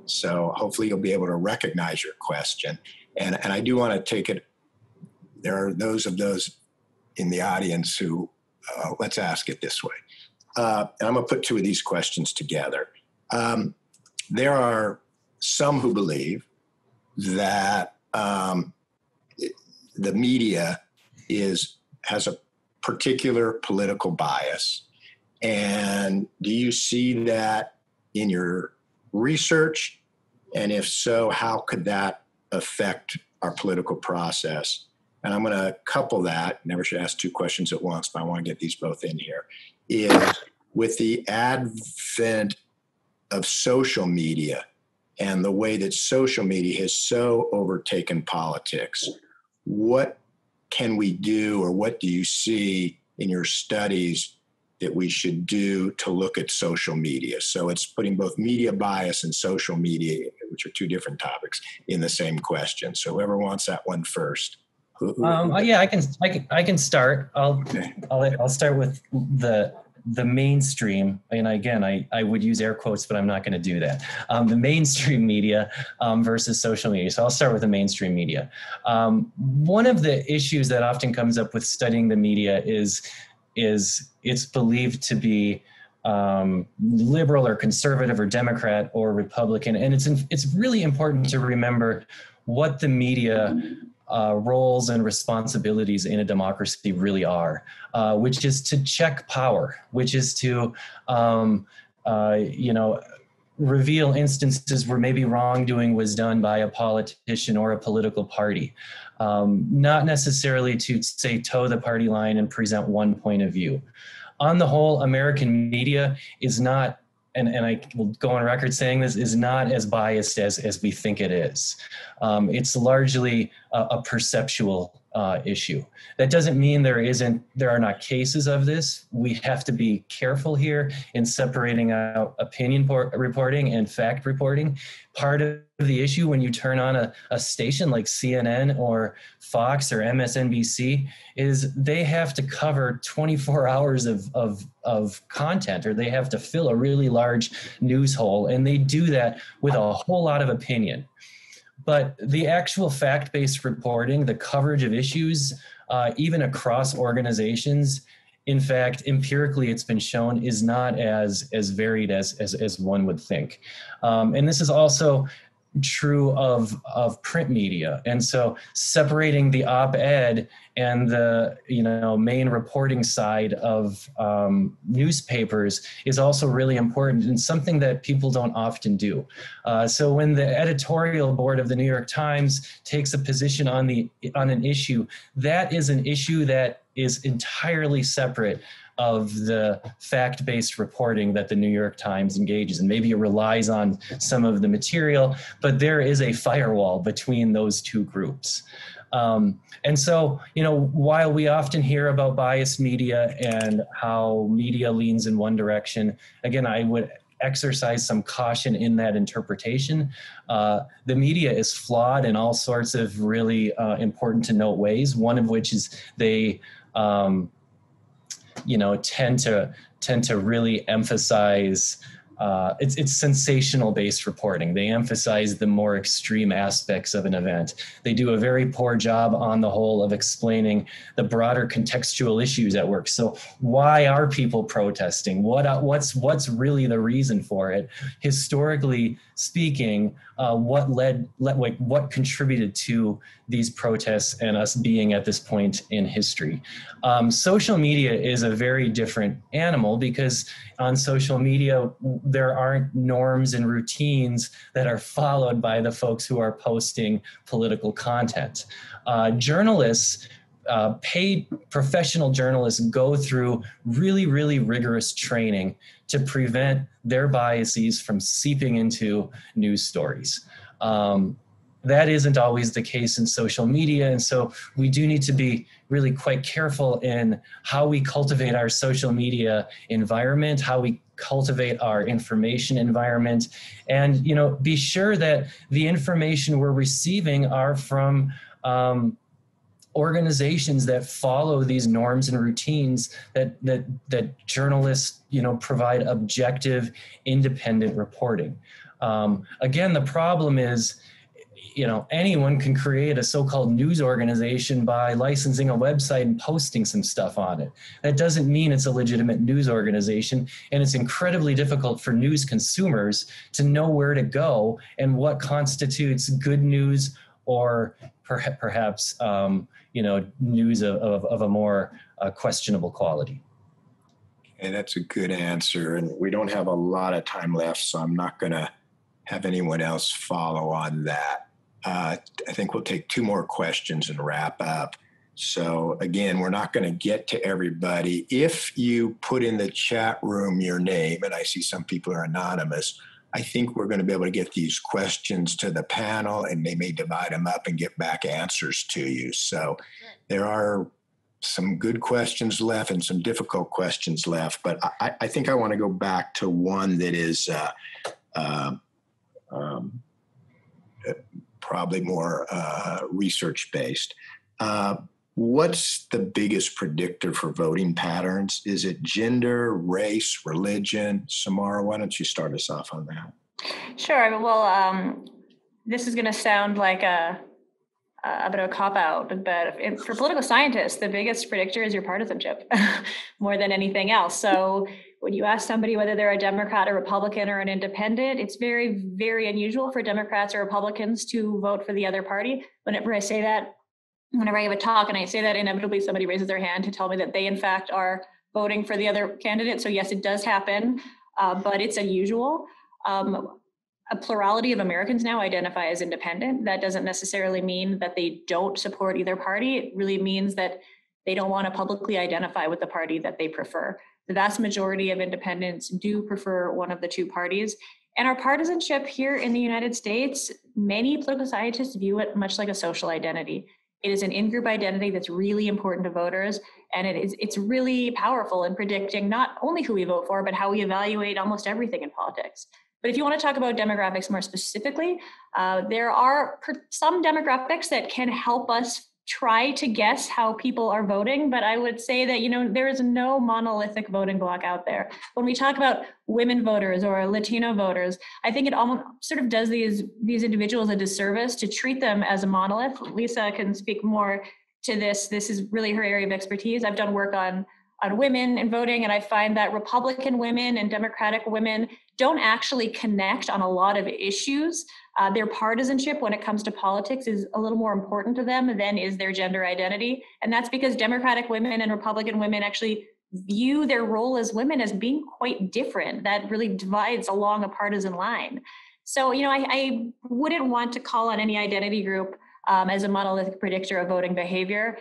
So hopefully you'll be able to recognize your question. And I do want to take it, there are those in the audience who, let's ask it this way. And I'm going to put two of these questions together. There are some who believe that the media has a particular political bias. And do you see that in your research? And if so, how could that affect our political process? And I'm going to couple that, never should ask two questions at once, but I want to get these both in here, is with the advent of social media and the way that social media has so overtaken politics, what can we do, or what do you see in your studies that we should do to look at social media? So it's putting both media bias and social media, which are two different topics, in the same question. So whoever wants that one first. Yeah, I can start. I'll start with the mainstream, and again, I would use air quotes, but I'm not going to do that. The mainstream media versus social media. So I'll start with the mainstream media. One of the issues that often comes up with studying the media is it's believed to be liberal or conservative or Democrat or Republican, and it's really important to remember what the media roles and responsibilities in a democracy really are, which is to check power, which is to, reveal instances where maybe wrongdoing was done by a politician or a political party. Not necessarily to say toe the party line and present one point of view. On the whole, American media is not, and I will go on record saying this, is not as biased as we think it is. It's largely a perceptual issue. That doesn't mean there are not cases of this. We have to be careful here in separating out opinion reporting and fact reporting. Part of the issue when you turn on a station like CNN or Fox or MSNBC is they have to cover 24 hours of content, or they have to fill a really large news hole, and they do that with a whole lot of opinion. But the actual fact-based reporting, the coverage of issues, even across organizations, in fact, empirically, it's been shown is not as varied as one would think. And this is also true of print media. And so separating the op-ed and the main reporting side of newspapers is also really important, and something that people don't often do. So when the editorial board of the New York Times takes a position on an issue, that is an issue that is entirely separate of the fact-based reporting that the New York Times engages in. Maybe it relies on some of the material, but there is a firewall between those two groups. And so, while we often hear about biased media and how media leans in one direction, again, I would exercise some caution in that interpretation. The media is flawed in all sorts of really important to note ways, one of which is they tend to really emphasize it's sensational based reporting. They emphasize the more extreme aspects of an event. They do a very poor job on the whole of explaining the broader contextual issues at work. So why are people protesting? What's really the reason for it? Historically speaking, what contributed to these protests and us being at this point in history? Social media is a very different animal, because on social media, there aren't norms and routines that are followed by the folks who are posting political content. Journalists, paid professional journalists, go through really, really rigorous training to prevent their biases from seeping into news stories. That isn't always the case in social media, and so we do need to be really quite careful in how we cultivate our social media environment, how we cultivate our information environment, and be sure that the information we're receiving are from organizations that follow these norms and routines that journalists provide objective, independent reporting. Again, the problem is, anyone can create a so-called news organization by licensing a website and posting some stuff on it. That doesn't mean it's a legitimate news organization, and it's incredibly difficult for news consumers to know where to go and what constitutes good news or perhaps news of a more questionable quality. And that's a good answer. And we don't have a lot of time left, so I'm not going to have anyone else follow on that. I think we'll take two more questions and wrap up. So again, we're not going to get to everybody. If you put in the chat room your name, and I see some people are anonymous, I think we're going to be able to get these questions to the panel, and they may divide them up and get back answers to you. So there are some good questions left and some difficult questions left, but I think I want to go back to one that is probably more research-based. What's the biggest predictor for voting patterns? Is it gender, race, religion? Samara, why don't you start us off on that? Sure. Well, this is going to sound like a bit of a cop-out, but for political scientists, the biggest predictor is your partisanship more than anything else. So when you ask somebody whether they're a Democrat, a Republican, or an independent, it's very, very unusual for Democrats or Republicans to vote for the other party. Whenever I say that, whenever I give a talk and I say that, inevitably somebody raises their hand to tell me that they, in fact, are voting for the other candidate. So yes, it does happen, but it's unusual. A plurality of Americans now identify as independent. That doesn't necessarily mean that they don't support either party. It really means that they don't want to publicly identify with the party that they prefer. The vast majority of independents do prefer one of the two parties. And our partisanship here in the United States, many political scientists view it much like a social identity. It is an in-group identity that's really important to voters, and it's really powerful in predicting not only who we vote for, but how we evaluate almost everything in politics. But if you want to talk about demographics more specifically, there are some demographics that can help us try to guess how people are voting, but I would say that, there is no monolithic voting bloc out there. When we talk about women voters or Latino voters, I think it almost sort of does these individuals a disservice to treat them as a monolith. Lisa can speak more to this. This is really her area of expertise. I've done work on women in voting, and I find that Republican women and Democratic women don't actually connect on a lot of issues. Their partisanship when it comes to politics is a little more important to them than is their gender identity. And that's because Democratic women and Republican women actually view their role as women as being quite different. That really divides along a partisan line. So, I wouldn't want to call on any identity group as a monolithic predictor of voting behavior.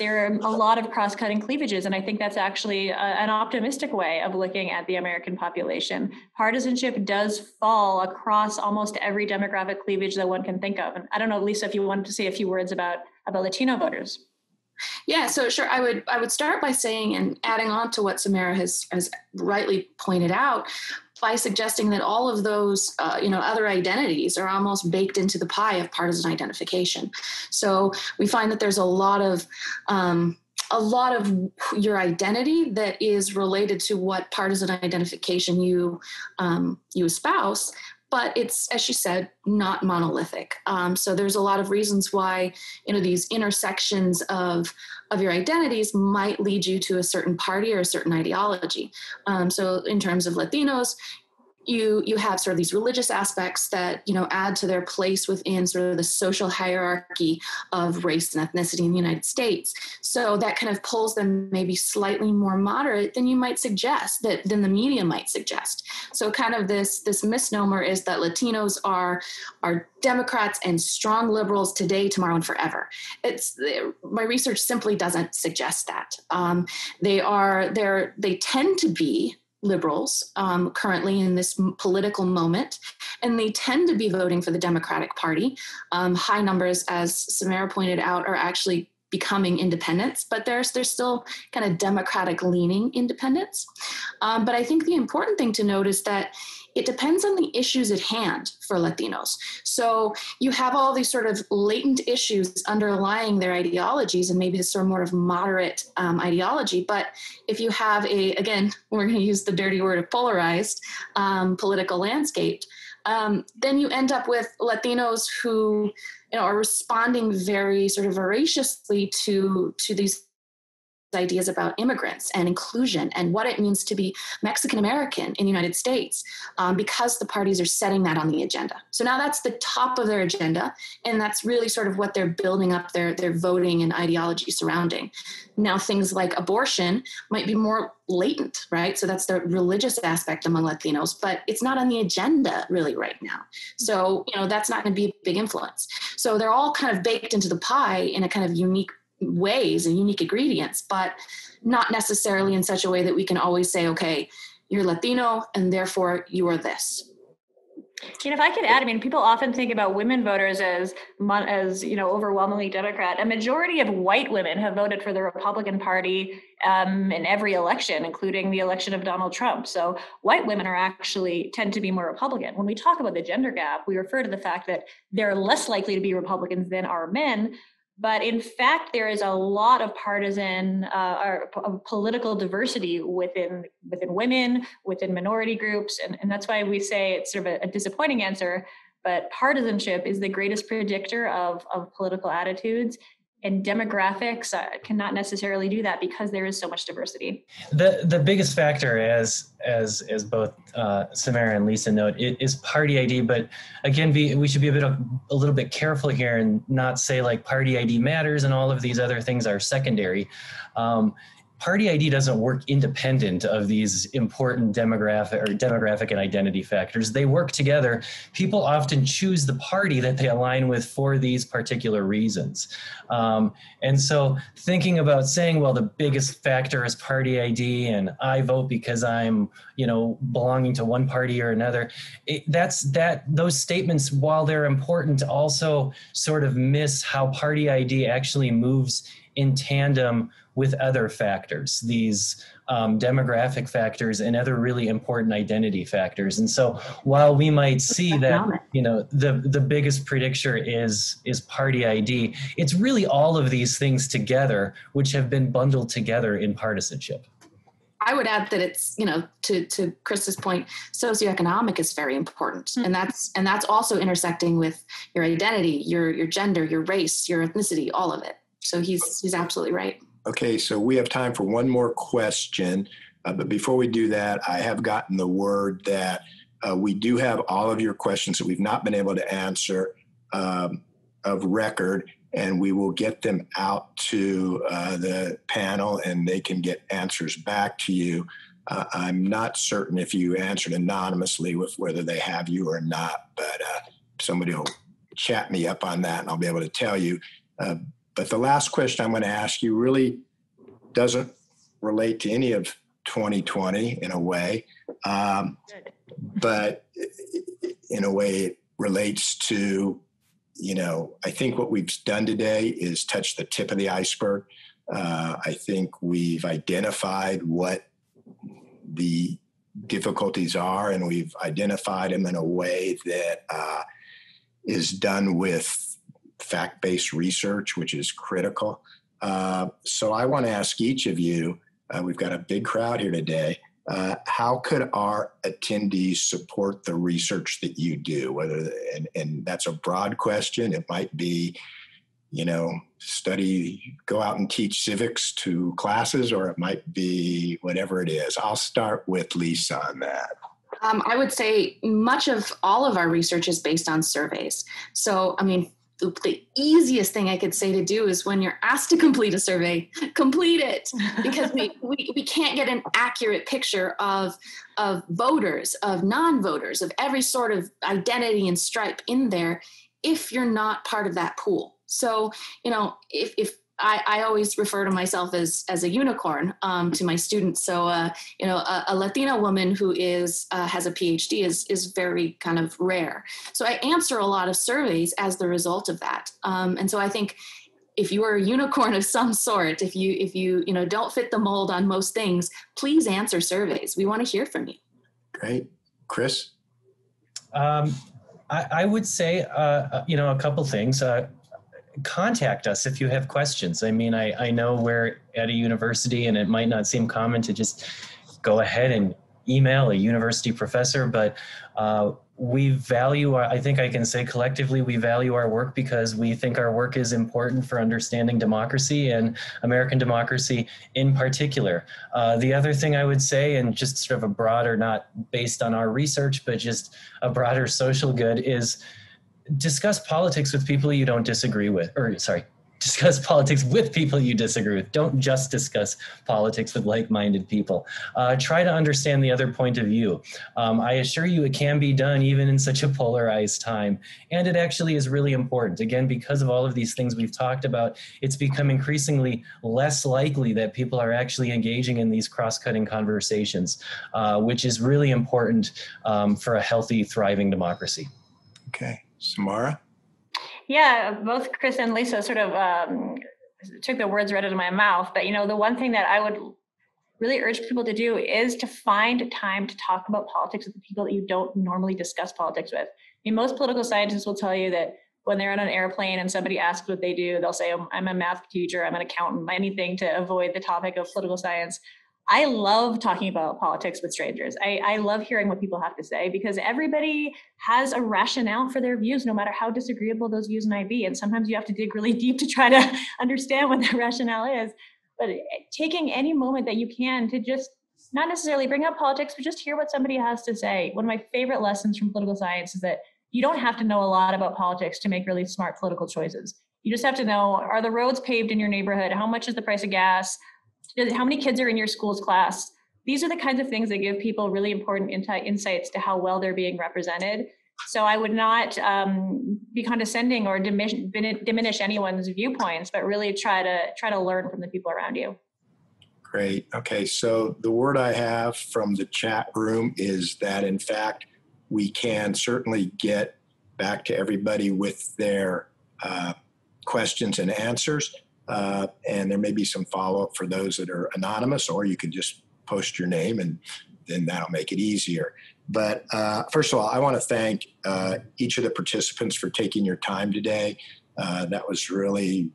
There are a lot of cross-cutting cleavages, and I think that's actually an optimistic way of looking at the American population. Partisanship does fall across almost every demographic cleavage that one can think of. And I don't know, Lisa, if you wanted to say a few words about Latino voters. Yeah, so sure. I would start by saying, and adding on to what Samara has rightly pointed out, by suggesting that all of those, other identities are almost baked into the pie of partisan identification. So we find that there's a lot of your identity that is related to what partisan identification you espouse. But it's, as she said, not monolithic. So there's a lot of reasons why, these intersections of your identities might lead you to a certain party or a certain ideology. So in terms of Latinos, you have sort of these religious aspects that, add to their place within sort of the social hierarchy of race and ethnicity in the United States. So that kind of pulls them maybe slightly more moderate than you might suggest, than the media might suggest. So kind of this misnomer is that Latinos are Democrats and strong liberals today, tomorrow, and forever. My research simply doesn't suggest that. They tend to be liberals currently in this political moment, and they tend to be voting for the Democratic Party. High numbers, as Samara pointed out, are actually becoming independents, but there's still kind of Democratic leaning independents. But I think the important thing to note is that it depends on the issues at hand for Latinos. So you have all these sort of latent issues underlying their ideologies, and maybe this sort of more of moderate ideology. But if you have again, we're going to use the dirty word of polarized political landscape, then you end up with Latinos who are responding very sort of voraciously to these ideas about immigrants and inclusion and what it means to be Mexican American in the United States, because the parties are setting that on the agenda. So now that's the top of their agenda, and that's really sort of what they're building up their voting and ideology surrounding. Now things like abortion might be more latent, right? So that's the religious aspect among Latinos, but it's not on the agenda really right now. So, that's not going to be a big influence. So they're all kind of baked into the pie in a kind of unique ways and unique ingredients, but not necessarily in such a way that we can always say, okay, you're Latino and therefore you are this. If I could add, people often think about women voters as overwhelmingly Democrat. A majority of white women have voted for the Republican Party in every election, including the election of Donald Trump. So white women tend to be more Republican. When we talk about the gender gap, we refer to the fact that they're less likely to be Republicans than are men. But in fact, there is a lot of partisan or political diversity within women, within minority groups. And that's why we say it's sort of a disappointing answer, but partisanship is the greatest predictor of political attitudes. And demographics cannot necessarily do that because there is so much diversity. The biggest factor, as both Samara and Lisa note, is party ID. But again, we should be a little bit careful here and not say like party ID matters and all of these other things are secondary. party ID doesn't work independent of these important demographic and identity factors. They work together. People often choose the party that they align with for these particular reasons. And so thinking about saying, well, the biggest factor is party ID and I vote because I'm, belonging to one party or another, those statements, while they're important, also sort of miss how party ID actually moves in tandem with other factors, these demographic factors and other really important identity factors. And so while we might see that, the biggest predictor is party ID, it's really all of these things together, which have been bundled together in partisanship. I would add that it's, to Chris's point, socioeconomic is very important. Mm-hmm. And that's also intersecting with your identity, your gender, your race, your ethnicity, all of it. So he's absolutely right. Okay, so we have time for one more question. But before we do that, I have gotten the word that we do have all of your questions that we've not been able to answer of record, and we will get them out to the panel and they can get answers back to you. I'm not certain if you answered anonymously with whether they have you or not, but somebody will chat me up on that and I'll be able to tell you. But the last question I'm going to ask you really doesn't relate to any of 2020 in a way, but in a way it relates to, I think what we've done today is touch the tip of the iceberg. I think we've identified what the difficulties are, and we've identified them in a way that is done with fact-based research, which is critical. So I want to ask each of you, we've got a big crowd here today, how could our attendees support the research that you do? And that's a broad question. It might be, go out and teach civics to classes, or it might be whatever it is. I'll start with Lisa on that. I would say much of all of our research is based on surveys. So, the easiest thing I could say to do is when you're asked to complete a survey, complete it, because we can't get an accurate picture of voters, of non-voters, of every sort of identity and stripe in there if you're not part of that pool. So, if I always refer to myself as a unicorn to my students. So, a Latina woman who has a PhD is very kind of rare. So I answer a lot of surveys as the result of that. And so I think if you are a unicorn of some sort, if you don't fit the mold on most things, please answer surveys. We want to hear from you. Great. Chris? I would say, a couple things. Contact us if you have questions. I know we're at a university and it might not seem common to just go ahead and email a university professor, but we value, I think I can say collectively, we value our work because we think our work is important for understanding democracy and American democracy in particular. The other thing I would say, and just sort of a broader, not based on our research, but just a broader social good, is discuss politics with people you don't disagree with, discuss politics with people you disagree with. Don't just discuss politics with like-minded people. Try to understand the other point of view. I assure you it can be done even in such a polarized time. And it actually is really important. Again, because of all of these things we've talked about, it's become increasingly less likely that people are actually engaging in these cross-cutting conversations, which is really important for a healthy, thriving democracy. Okay. Samara? Yeah, both Chris and Lisa sort of took the words right out of my mouth. But, the one thing that I would really urge people to do is to find time to talk about politics with the people that you don't normally discuss politics with. Most political scientists will tell you that when they're on an airplane and somebody asks what they do, they'll say, oh, I'm a math teacher, I'm an accountant, anything to avoid the topic of political science. I love talking about politics with strangers. I love hearing what people have to say because everybody has a rationale for their views, no matter how disagreeable those views might be. And sometimes you have to dig really deep to try to understand what the rationale is. But taking any moment that you can to just not necessarily bring up politics, but just hear what somebody has to say. One of my favorite lessons from political science is that you don't have to know a lot about politics to make really smart political choices. You just have to know, are the roads paved in your neighborhood? How much is the price of gas? How many kids are in your school's class? These are the kinds of things that give people really important insights to how well they're being represented. So I would not be condescending or diminish anyone's viewpoints, but really try to learn from the people around you. Great. Okay, so the word I have from the chat room is that, in fact, we can certainly get back to everybody with their questions and answers. And there may be some follow-up for those that are anonymous, or you could just post your name and then that'll make it easier. But first of all, I want to thank each of the participants for taking your time today. That was really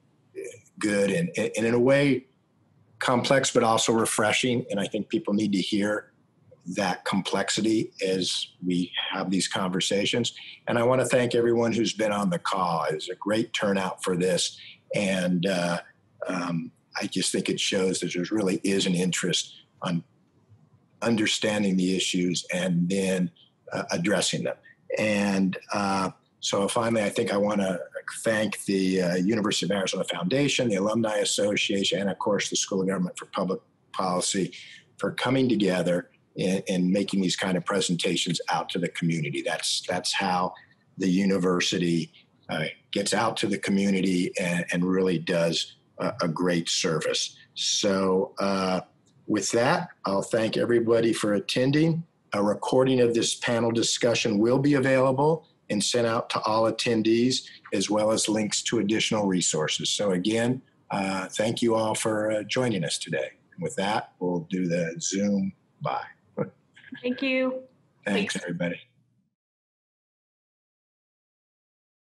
good and in a way complex, but also refreshing. And I think people need to hear that complexity as we have these conversations. And I want to thank everyone who's been on the call. It was a great turnout for this. And I just think it shows that there really is an interest on understanding the issues and then addressing them. And so finally, I think I want to thank the University of Arizona Foundation, the Alumni Association, and of course, the School of Government for Public Policy for coming together and making these kind of presentations out to the community. That's how the university gets out to the community and really does a great service. So with that, I'll thank everybody for attending. A recording of this panel discussion will be available and sent out to all attendees, as well as links to additional resources. So again, thank you all for joining us today. And with that, we'll do the Zoom bye. Thank you. Thanks, everybody.